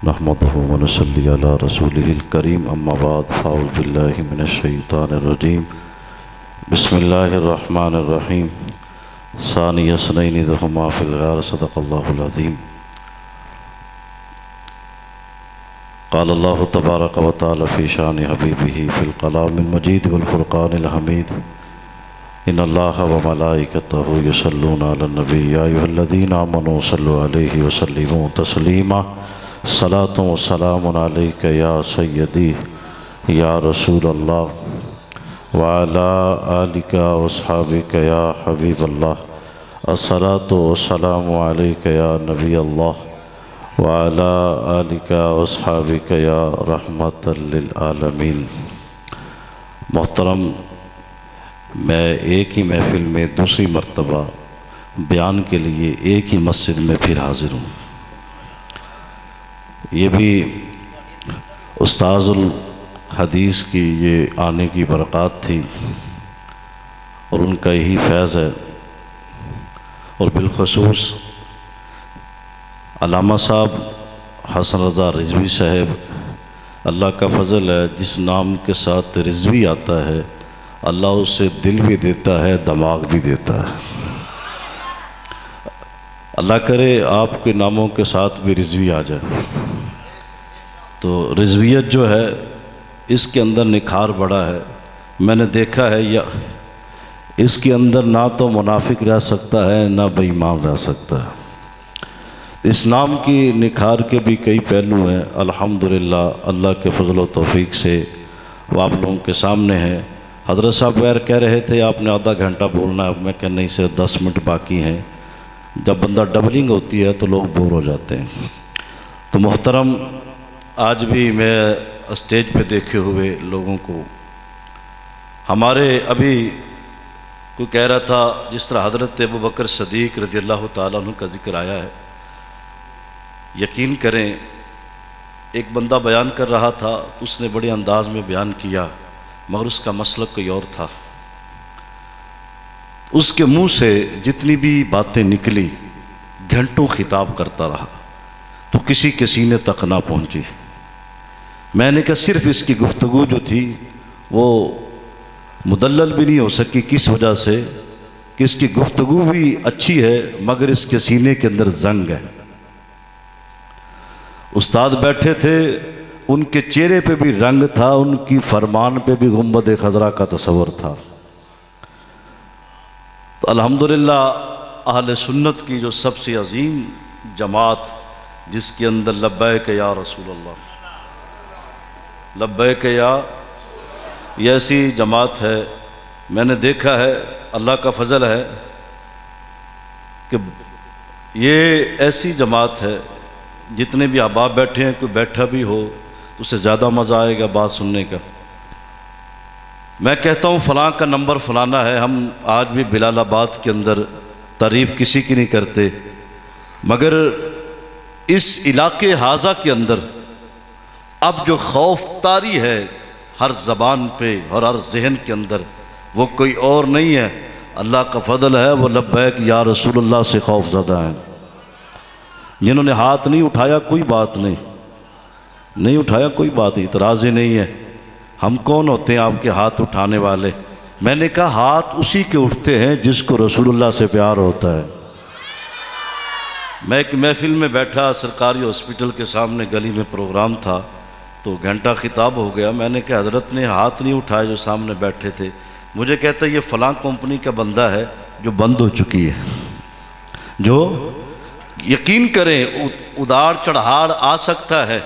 नहमदुहु व नसल्ली अला रसूलिहिल करीम अम्मा बाद फ़अऊज़ु बिल्लाहि मिनश शैतानिर रजीम बिस्मिल्लाहिर रहमानिर रहीम सानिय स्नैनि इज़ हुमा फ़िल गार सदक़ल्लाहुल अज़ीम क़ाल अल्लाहु तबारक व तआला फ़ी शानि हबीबिही फ़िल कलामिल मजीद वल फ़ुरक़ानिल हमीद इन्नल्लाहा व मलाइकतहु युसल्लूना अलन नबी या अय्युहल्लज़ीना आमनू सल्लु अलैहि व सल्लिमू तस्लीमा सलातु व सलामुन अलैका या सय्यदी या रसूल अल्लाह व अला आलिका व अस्हाबिका या हबीब अल्लाह अस्सलातु व सलामु अलैका या नबी अल्लाह व अला आलिका व अस्हाबिका या रहमतल लिल आलमीन। मोहतरम, मैं एक ही महफ़िल में दूसरी मर्तबा बयान के लिए एक ही मस्जिद में फिर हाज़िर हूँ। ये भी उस्ताज़ुल हदीस की ये आने की बरक़ात थी और उनका यही फैज़ है। और बिलख़ुसूस अल्लामा साहब हसन रज़ा रिज़वी साहब, अल्लाह का फ़ज़ल है, जिस नाम के साथ रिज़वी आता है अल्लाह उससे दिल भी देता है, दिमाग भी देता है। अल्लाह करे आपके नामों के साथ भी रिज़वी आ जाए। तो रिज़वियत जो है इसके अंदर निखार बड़ा है। मैंने देखा है या इसके अंदर ना तो मुनाफिक रह सकता है ना बेईमान रह सकता है। इस नाम की निखार के भी कई पहलू हैं। अल्हम्दुलिल्लाह अल्लाह के फ़ज़ल व तौफ़ीक़ से वो आप लोगों के सामने है। हज़रत साहब वैर कह रहे थे आपने आधा घंटा बोलना है, मैं कह नहीं से 10 मिनट बाकी हैं। जब बंदा डबलिंग होती है तो लोग बोर हो जाते हैं। तो मोहतरम, आज भी मैं स्टेज पे देखे हुए लोगों को, हमारे अभी कोई कह रहा था जिस तरह हज़रत अबू बकर सदीक़ रज़ियल्लाहु ताला अन्हु का जिक्र आया है, यकीन करें एक बंदा बयान कर रहा था, उसने बड़े अंदाज में बयान किया मगर उसका मसलक कोई और था। उसके मुंह से जितनी भी बातें निकली घंटों खिताब करता रहा तो किसी के सीने तक ना पहुंची। मैंने कहा सिर्फ इसकी गुफ्तगू जो थी वो मुदल्लल भी नहीं हो सकी। किस वजह से कि इसकी गुफ्तगू भी अच्छी है मगर इसके सीने के अंदर जंग है। उस्ताद बैठे थे, उनके चेहरे पे भी रंग था, उनकी फरमान पे भी गुंबद खजरा का तस्वर था। तो अल्हम्दुलिल्लाह अहले सुन्नत की जो सबसे अजीम जमात, जिसके अंदर लब्बैक या रसूल अल्लाह, लब्बैक या, ये ऐसी जमात है। मैंने देखा है, अल्लाह का फजल है कि ये ऐसी जमात है जितने भी अहबाब बैठे हैं, कोई बैठा भी हो तो उससे ज़्यादा मज़ा आएगा बात सुनने का। मैं कहता हूँ फ़लाँ का नंबर फ़लाना है। हम आज भी बिलालाबाद के अंदर तारीफ़ किसी की नहीं करते, मगर इस इलाके हाजा के अंदर अब जो खौफ तारी है हर ज़बान पे और हर जहन के अंदर, वो कोई और नहीं है, अल्लाह का फ़ज़ल है। वो लब्बैक या रसूलुल्लाह से खौफ ज़दा हैं। जिन्होंने हाथ नहीं उठाया कोई बात नहीं, नहीं उठाया कोई बात नहीं, इतराज़ ही नहीं है। हम कौन होते हैं आपके हाथ उठाने वाले? मैंने कहा हाथ उसी के उठते हैं जिसको रसूलुल्लाह से प्यार होता है। मैं एक महफिल में बैठा, सरकारी हॉस्पिटल के सामने गली में प्रोग्राम था, तो घंटा खिताब हो गया। मैंने कहा हज़रत ने हाथ नहीं उठाए जो सामने बैठे थे। मुझे कहता ये फ़लाँ कंपनी का बंदा है जो बंद हो चुकी है। जो यकीन करें उतार चढ़ाव आ सकता है,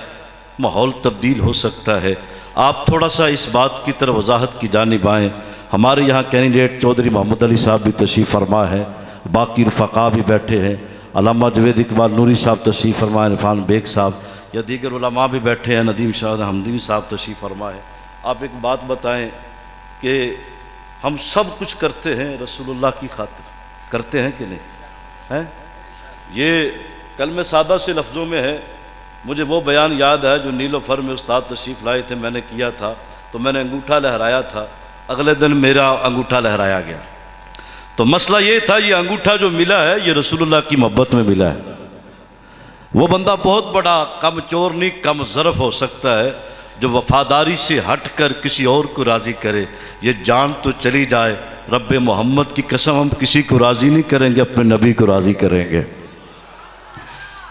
माहौल तब्दील हो सकता है। आप थोड़ा सा इस बात की तरफ वजाहत की जानिब आएँ। हमारे यहाँ कैंडिडेट चौधरी मोहम्मद अली साहब भी तशरीफ़ फरमा है, बाकी रफ़क़ा भी बैठे हैं, अल्लामा जवेद इकबाल नूरी साहब तशरीफ़ फरमाए, इरफान बेग साहब या दीगर उलमा भी बैठे हैं, नदीम शाह हमदनी साहब तशरीफ़ फरमाए। आप एक बात बताएं कि हम सब कुछ करते हैं रसूलुल्लाह की खातिर, करते हैं कि नहीं हैं? ये कलमे सादा से लफ्ज़ों में है। मुझे वो बयान याद है जो नीलोफर में उस्ताद तशरीफ़ लाए थे, मैंने किया था। तो मैंने अंगूठा लहराया था, अगले दिन मेरा अंगूठा लहराया गया। तो मसला ये था, ये अंगूठा जो मिला है ये रसूलुल्लाह की मोहब्बत में मिला है। वो बंदा बहुत बड़ा कम चोर नहीं कम ज़रफ़ हो सकता है जो वफ़ादारी से हट कर किसी और को राज़ी करे। ये जान तो चली जाए, रब मोहम्मद की कसम हम किसी को राज़ी नहीं करेंगे, अपने नबी को राज़ी करेंगे।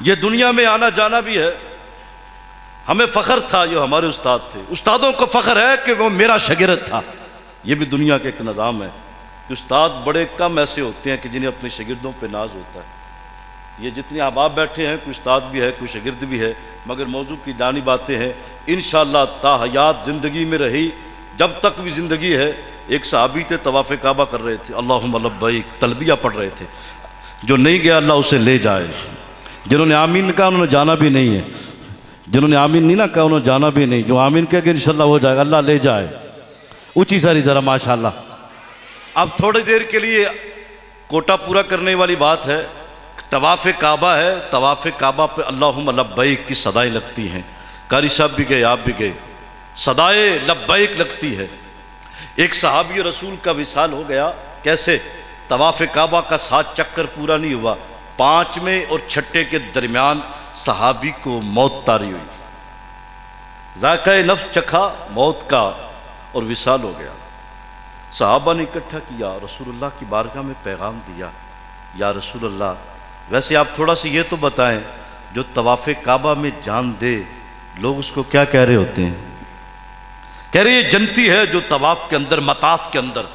ये दुनिया में आना जाना भी है। हमें फ़ख्र था जो हमारे उस्ताद थे, उस्तादों को फ़ख्र है कि वो मेरा शागिर्द था। ये भी दुनिया का एक निज़ाम है कि उस्ताद बड़े कम ऐसे होते हैं कि जिन्हें अपने शागिर्दों पे नाज होता है। ये जितने अहबाब बैठे हैं, कोई उस्ताद भी है, कोई शागिर्द भी है, मगर मौजू की जानी बातें हैं। इंशाअल्लाह ताहयात ज़िंदगी में रही, जब तक भी ज़िंदगी है। एक सहाबी थे, तवाफ़ काबा कर रहे थे, अल्लाहुम्मा लब्बैक तलबिया पढ़ रहे थे। जो नहीं गया अल्लाह उसे ले जाए। जिन्होंने आमीन कहा उन्होंने जाना भी नहीं है, जिन्होंने आमीन नहीं ना कहा उन्होंने जाना भी नहीं। जो आमीन कह के इंशाअल्लाह हो जाएगा, अल्लाह ले जाए। ऊँची सारी ज़रा माशाअल्लाह। अब थोड़ी देर के लिए कोटा पूरा करने वाली बात है। तवाफ़ काबा है, तवाफ़ काबा पे अल्लाहुम्मा लब्बैक की सदाएँ लगती हैं। कारी साहब भी गए, आप भी गए, सदाए लब्बैक लगती है। एक सहाबी रसूल का विसाल हो गया। कैसे? तवाफ़ काबा का 7 चक्कर पूरा नहीं हुआ, 5वें और 6ठे के दरमियान सहाबी को मौत तारी हुई। ज़ायक़े नफ्स चखा मौत का और विसाल हो गया। सहाबा ने इकट्ठा किया, रसूलुल्लाह की बारगाह में पैगाम दिया, या रसूलुल्लाह वैसे आप थोड़ा सा ये तो बताएं, जो तवाफ़ काबा में जान दे लोग उसको क्या कह रहे होते हैं? कह रहे ये जन्नती है जो तवाफ़ के अंदर, मताफ के अंदर,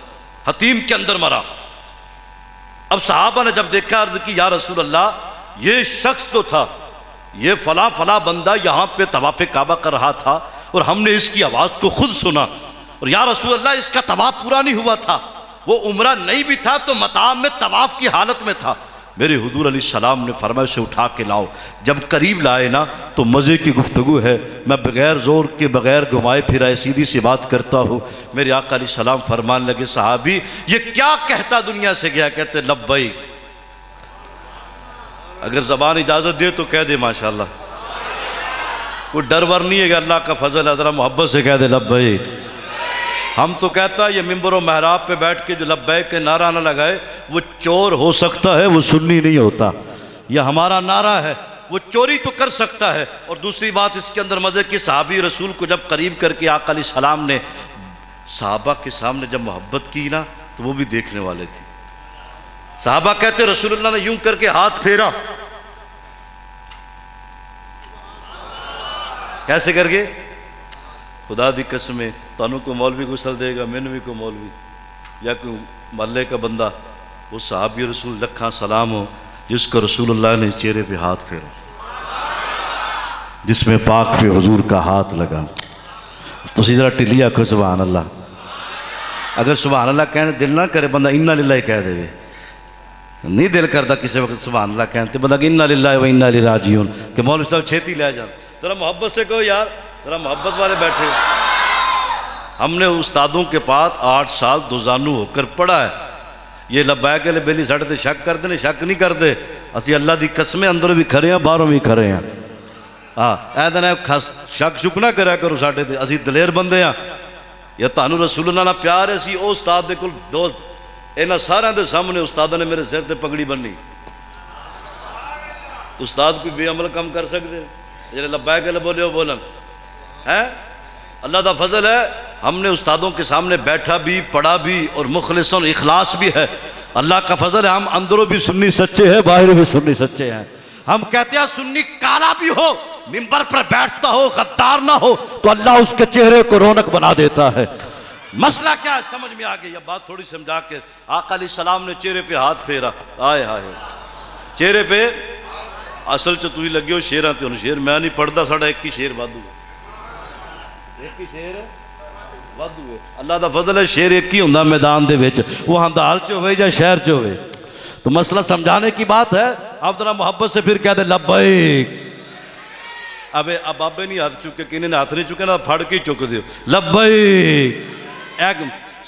हतीम के अंदर मरा। अब सहाबा ने जब देखा, अर्ज़ की या रसूल अल्लाह ये शख्स तो था, ये फला फला बंदा यहाँ पे तवाफ़ काबा कर रहा था और हमने इसकी आवाज़ को खुद सुना, और या रसूल अल्लाह इसका तवाफ़ पूरा नहीं हुआ था, वो उम्रा नहीं भी था तो मताब में तवाफ़ की हालत में था। मेरे हुजूर अलैहिस्सलाम ने फरमाया उसे उठा के लाओ। जब करीब लाए ना तो मज़े की गुफ्तगू है, मैं बग़ैर ज़ोर के बग़ैर घुमाए फिराए सीधी सी बात करता हूँ। मेरे आका अलैहिस्सलाम फरमान लगे, सहाबी ये क्या कहता दुनिया से गया? कहते लब्बैक। अगर ज़बान इजाज़त दे तो कह दे माशाअल्लाह, कोई डर वर नहीं है कि अल्लाह का फजल है, ज़रा मोहब्बत से कह दे लब्बैक। हम तो कहता है ये मिंबर और महराब पे बैठ के जो लब्बैक के नारा ना लगाए वो चोर हो सकता है, वो सुन्नी नहीं होता। यह हमारा नारा है, वो चोरी तो कर सकता है। और दूसरी बात इसके अंदर मज़े की, सहाबी रसूल को जब करीब करके आका अलैहिस्सलाम ने सहाबा के सामने जब मोहब्बत की ना तो वो भी देखने वाले थे। सहाबा कहते रसूलुल्लाह ने यूं करके हाथ फेरा, कैसे करके? खुदा दी कसम तनु को मौलवी गुसल देगा, मैंने भी को मौलवी या कोई महल्ले का बंदा, वो सहाबी रसूल लखा सलाम हो जिसको रसूलुल्लाह ने चेहरे पे हाथ फेरा, जिसमें पाक पे हुजूर का हाथ लगा। तो ज़रा टिलिया को सुभान अल्लाह। अगर सुभान अल्लाह कहने दिल ना करे बंदा इन्ना लिल्लाह कह देवे, नहीं दिल करता किसी वक्त सुभान अल्लाह कहते बंदा कि इन्ना लिल्लाह व इन्ना इलैहि राजिऊन कि मौलवी साहब छेती ले जाओ। ज़रा मोहब्बत से कहो यार, ज़रा मोहब्बत वाले बैठे। हमने उस्तादों के पास 8 साल दुजानू होकर पढ़ा है। ये लब्बैक वाले बेली साढ़े ते शक करते हैं, शक नहीं करते। असी अल्लाह की कसमें अंदरों भी खरे हैं, बाहरों भी खरे हैं। हाँ ऐ दिन शक शुक ना करा करो साढ़े ते, असी दलेर बंदे हाँ। या तुहानू रसूलुल्लाह नाल प्यार है, असी उस उस्ताद दे कोल दो इन्हां सारिਆਂ दे सामने उस्तादा ने मेरे सिर ते पगड़ी बन्नी। उस्ताद कोई बेअमल काम कर सकते जो लब्बैक वाले बोले वो बोलन है? अल्लाह का फजल है, हमने उस्तादों के सामने बैठा भी, पढ़ा भी और मुखलिसन इखलास भी है। अल्लाह का फजल है, हम अंदरों भी सुन्नी सच्चे हैं, बाहर भी सुन्नी सच्चे हैं। हम कहते हैं सुन्नी काला भी हो, मिंबर पर बैठता हो, गद्दार ना हो, तो अल्लाह उसके चेहरे को रौनक बना देता है। मसला क्या है समझ में आ गई। अब बात थोड़ी समझा के आका अलैहिस्सलाम ने चेहरे पे हाथ फेरा, आए हाय चेहरे पे। असल च तुम लगे हो शेरां ते, शेर मैं नहीं पढ़ता, साढ़ा एक ही शेर वाधू है, एक ही शेर वाधू है। अल्लाह का फजल है, शेर एक ही होंदा मैदान दे विच, वो हंदाल च होवे या शहर च होवे। तो मसला समझाने की बात है। अब जरा मोहब्बत से फिर कह दे लब्बैक। अबे अब बाबे नहीं हाथ चुके, किन्हीं ने हाथ नहीं चुके ना, फड़ के चुक दो लब्बैक।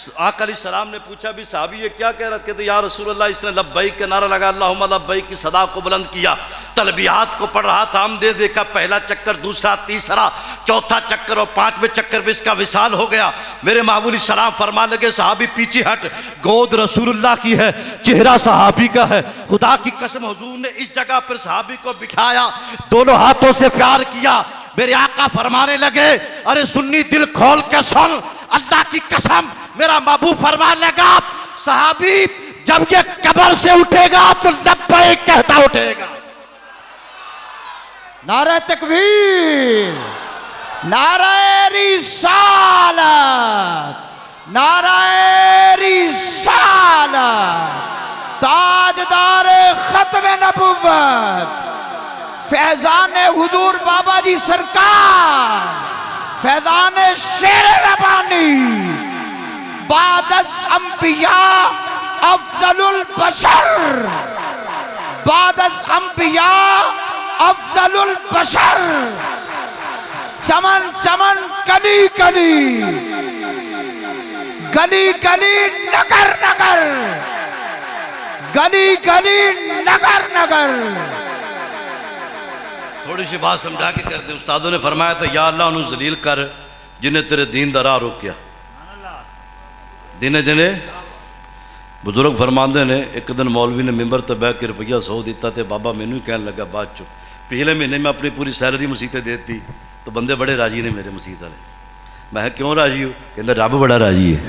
आका अलैहिस्सलाम ने पूछा भी साहबी ये क्या कह रहा? कहते या रसूलल्लाह इसने लब्बैक का नारा लगा, अल्लाहुम्मा लब्बैक की सदा को बुलंद किया, तलबियात को पढ़ रहा था। हमने देखा पहला चक्कर, दूसरा, तीसरा, चौथा चक्कर और पांचवें चक्कर पे इसका विसाल हो गया। मेरे महबूब सलाम फरमा लगे, सहाबी पीछे हट, गोद रसूलुल्लाह की है, चेहरा सहाबी का है। खुदा की कसम हुजूर ने इस जगह पर सहाबी को बिठाया, दोनों हाथों से प्यार किया। मेरे आका फरमाने लगे, अरे सुन्नी दिल खोल के सुन, अल्लाह की कसम मेरा महबूब फरमाने लगा, सहाबी जब ये कब्र से उठेगा तो लब्बैक कहता उठेगा। नारे तकबीर, नारे रिसालत, नारे रिसालत, ताजदारे खत्म नबुव्वत, फैजान हुजूर बाबा जी सरकार, फैजान शेर रबानी, बादस अंबिया अफजलुल बशर, बादस अंबिया अफजलुल बशर, चमन चमन कली कली, गली गली नगर नगर, गली गली नगर नगर। थोड़ी सी बात समझा के कर दे। उस्तादों ने फरमाया था, या अल्लाह उन्हें जलील कर जिन्हें तेरे दीन दा राह रोकिया। दिने दिने बुजुर्ग फरमाते ने, एक दिन मौलवी ने मिंबर ते बह के रुपया 100 दिता, तो बाबा मैनू ही कहन लगा बाद चो, पिछले महीने मैं अपनी पूरी सैलरी मसीते देती तो बंदे बड़े राजी ने मेरे मसीत वाले। मैं क्यों राजी हो? कहते रब बड़ा राजी है।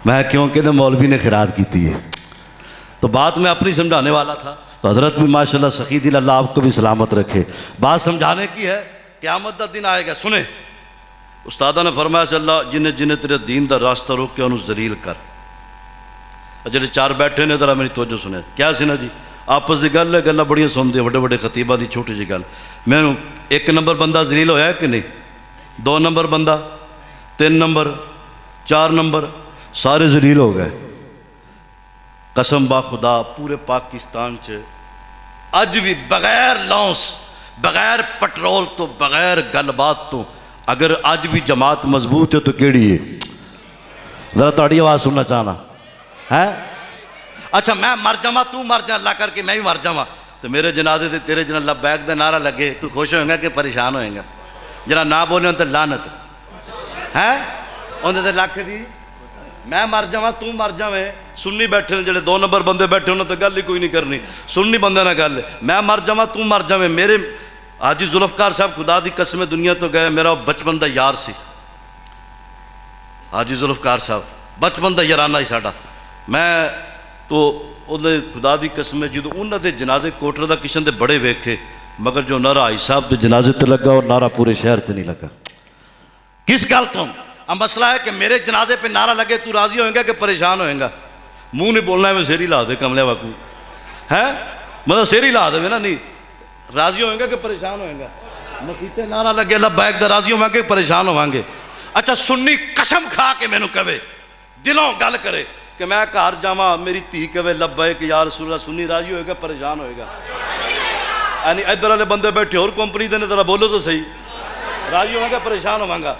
मैं क्यों? कहते मौलवी ने खिरात की है। तो बात मैं अपनी समझाने वाला था, तो हजरत भी माशाल्लाह सखी दिल, अल्लाह आपको भी सलामत रखे। बात समझाने की है, क़यामत का दिन आएगा। सुने, उस्तादा ने फरमाया, अल्लाह जिन्हें जिन्हें तेरे दीन का रास्ता रोक के उन्होंने जलील कर। जेडे चार बैठे ने जरा मेरी तवज्जो सुने। क्या सी ना जी, आपस की गल है, गल्लां बड़ियां सुनते, बड़े बड़े खतीबा की छोटी जी गल। मैं 1 नंबर बंदा जलील होया कि नहीं, 2 नंबर बंदा, 3 नंबर, 4 नंबर, सारे जलील हो गए। कसम बा खुदा पूरे पाकिस्तान च अज भी बगैर लॉन्स, बगैर पेट्रोल तो, बगैर गलबात तो अगर अज भी जमात मजबूत है तो केड़ी है? जरा ताड़ी आवाज़ सुनना चाहना है। अच्छा मैं मर जावा, तू मर जा, अल्लाह करके मैं भी मर जावा, तो मेरे जनाजे से तेरे जना लब्बैक का नारा लगे, तू खुश होएगा कि परेशान होएगा? जरा ना बोले तो लानत है उन्हें लख दी। मैं मर जावा, तू मर जावे, सुन्नी बैठे ने जेडे 2 नंबर बंदे बैठे उन्होंने तो गल ही कोई नहीं करनी, सुन्नी बंदे ना गल। मैं मर जावा, तू मर जावे। मेरे हाजी जुल्फकार साहब खुदा दी कसम दुनिया तो गए, मेरा बचपन का यार सी हाजी जुल्फकार साहब, बचपन का याराना ही साडा। मैं तो उहदे खुदा दी कसम जो उन्होंने जनाजे कोटरे का किशन के बड़े वेखे, मगर जो नारा हाई साहब के जनाजे ते लगा और नारा पूरे शहर से नहीं लगा। किस गल तो? अब मसला है कि मेरे जनाजे पे नारा लगे, तू राजी होएगा कि परेशान होएगा? मुंह नहीं बोलना है, मैं सिर ही ला दे कमले वाकू है, मतलब सिर ही ला दे ना, नहीं राजी होएगा कि परेशान होएगा? मसीते नारा लगे लब्बैक दा, राजी होवांगे परेशान होवांगे? अच्छा सुन्नी कसम खा के मैनू कहे, दिलों गल करे कि मैं घर जावा, मेरी धी कहे लब्बैक या रसूल, सुन्नी राजी होएगा परेशान होएगा? यानी इधर वाले बंदे बैठे और कंपनी के ने, जरा बोलो तो सही, राजी होगा परेशान होवांगा?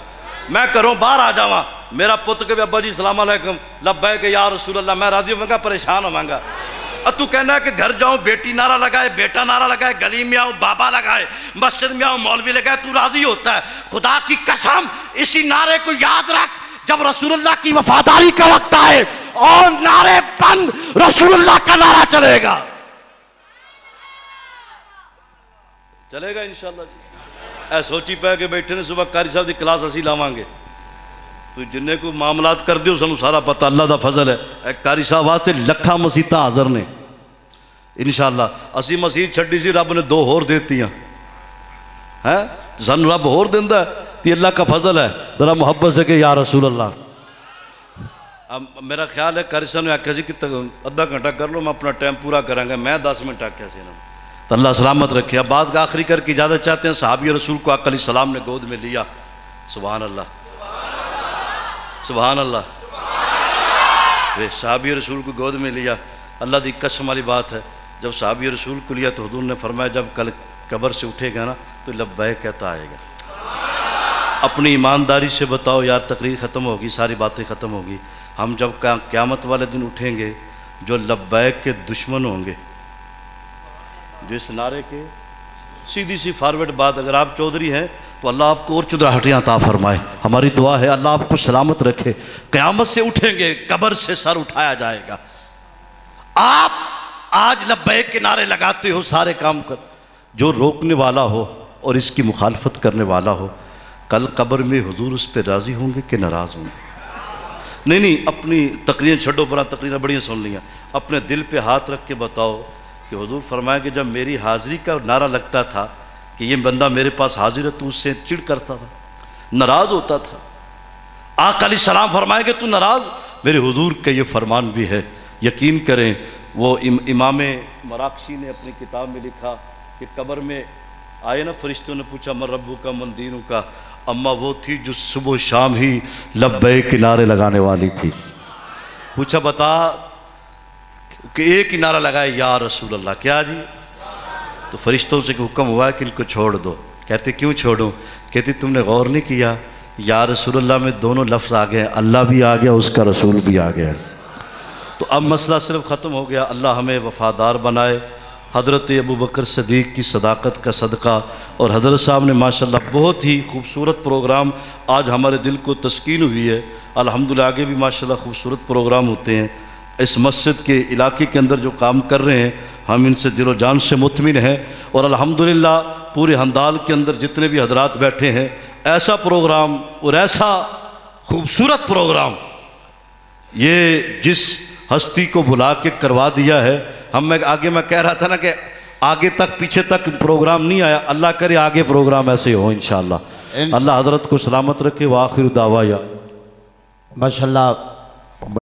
मैं घरों बाहर आ जावा, मेरा पुत कहे अब्बा जी सलाम अलैकुम, लब्बैक या रसूल अल्लाह, मैं राजी होवांगा परेशान होवांगा? अब तू कहना है कि घर जाओ बेटी नारा लगाए, बेटा नारा लगाए, गली में आओ बाबा लगाए, मस्जिद में आओ मौलवी लगाए, तू राजी होता है? खुदा की कसम इसी नारे को याद रख, जब रसूलुल्लाह की वफादारी का वक्त आए और नारे बंद, रसूलुल्लाह का नारा चलेगा, चलेगा इंशाअल्लाह जी। ऐ सोची पै के बैठे ने, सुबह कारी साहब की क्लास असी लावांगे, तो जिन्ने को मामलात कर दियो सानू सारा पता, अल्लाह का फजल है। कारी साहब वास्ते लखा मसीता हाज़र ने इंशाअल्लाह। असी मसीत छड्डी सी, रब ने 2 होर देतियां है, सानू रब होर दिंदा है, तो अल्लाह का फजल है। जरा मुहब्बत से कि या रसूल अल्लाह। अब मेरा ख्याल है कारी साहब ने आख्या जी कि अद्धा घंटा कर लो, मैं अपना टाइम पूरा करांगा, मैं 10 मिनट आख्या से इन्होंने, तो अल्लाह सलामत रखे। अब बात का आखिरी करके इजाज़त चाहते हैं। सहाबी रसूल को आका अलैहिस्सलाम ने गोद में लिया, सुभान अल्लाह सुभान अल्लाह, वे सहाबी रसूल को गोद में लिया। अल्लाह की कसम वाली बात है, जब सहाबी रसूल को लिया तो हुजूर ने फरमाया जब कल कब्र से उठेगा ना तो लब्बैक कहता आएगा। अपनी ईमानदारी से बताओ यार, तकरीर ख़त्म होगी, सारी बातें ख़त्म होगी, हम जब क़यामत वाले दिन उठेंगे, जो लब्बैक के दुश्मन होंगे, जो इस नारे के, सीधी सी फॉरवर्ड बात, अगर आप चौधरी हैं तो अल्लाह आपको और चुदराहटियाँ अता फरमाए। हमारी दुआ है अल्लाह आपको सलामत रखे। क़यामत से उठेंगे, कब्र से सर उठाया जाएगा। आप आज लब्बैक के नारे लगाते हो, सारे काम कर, जो रोकने वाला हो और इसकी मुखालफत करने वाला हो, कल कब्र में हुजूर उस पर राज़ी होंगे कि नाराज़ होंगे? नहीं, अपनी तकरीरें छोड़ो, बड़ा तकरीरें बढ़िया सुन लिया। अपने दिल पे हाथ रख के बताओ कि हुजूर फरमाए कि जब मेरी हाज़िरी का नारा लगता था कि ये बंदा मेरे पास हाजिर है, तो उससे चिढ़ करता था, नाराज़ होता था। आका अलैहिस्सलाम फरमाए कि तू नाराज़, मेरे हुजूर का ये फरमान भी है। यकीन करें, वो इमाम मराकशी ने अपनी किताब में लिखा कि कब्र में आए ना फरिश्तों ने पूछा मन रब्बू का मन दीनू का, अम्मा वो थी जो सुबह शाम ही लब्बैक के नारे लगाने वाली थी। पूछा बता कि एक ही नारा लगाए या रसूल अल्लाह। क्या जी? तो फरिश्तों से हुक्म हुआ कि इनको छोड़ दो। कहते क्यों छोड़ो? कहती तुमने गौर नहीं किया, या रसूल अल्लाह में दोनों लफ्ज़ आ गए, अल्लाह भी आ गया, उसका रसूल भी आ गया। तो अब मसला सिर्फ ख़त्म हो गया। अल्लाह हमें वफ़ादार बनाए। हज़रत अबू बकर सदीक़ की सदाकत का सदका और हज़रत साहब ने माशाल्लाह बहुत ही खूबसूरत प्रोग्राम, आज हमारे दिल को तस्कीन हुई है। अल्हम्दुलिल्लाह आगे भी माशाल्लाह खूबसूरत प्रोग्राम होते हैं। इस मस्जिद के इलाके के अंदर जो काम कर रहे हैं, हम इनसे दिलो जान से मुतमिन हैं। और अल्हम्दुलिल्लाह पूरे हंदाल के अंदर जितने भी हजरात बैठे हैं, ऐसा प्रोग्राम और ऐसा खूबसूरत प्रोग्राम ये जिस हस्ती को बुला के करवा दिया है। मैं कह रहा था ना कि आगे तक पीछे तक प्रोग्राम नहीं आया, अल्लाह करे आगे प्रोग्राम ऐसे हो इंशाअल्लाह। अल्लाह हजरत को सलामत रखे। व आखिर दावा या माशाअल्लाह।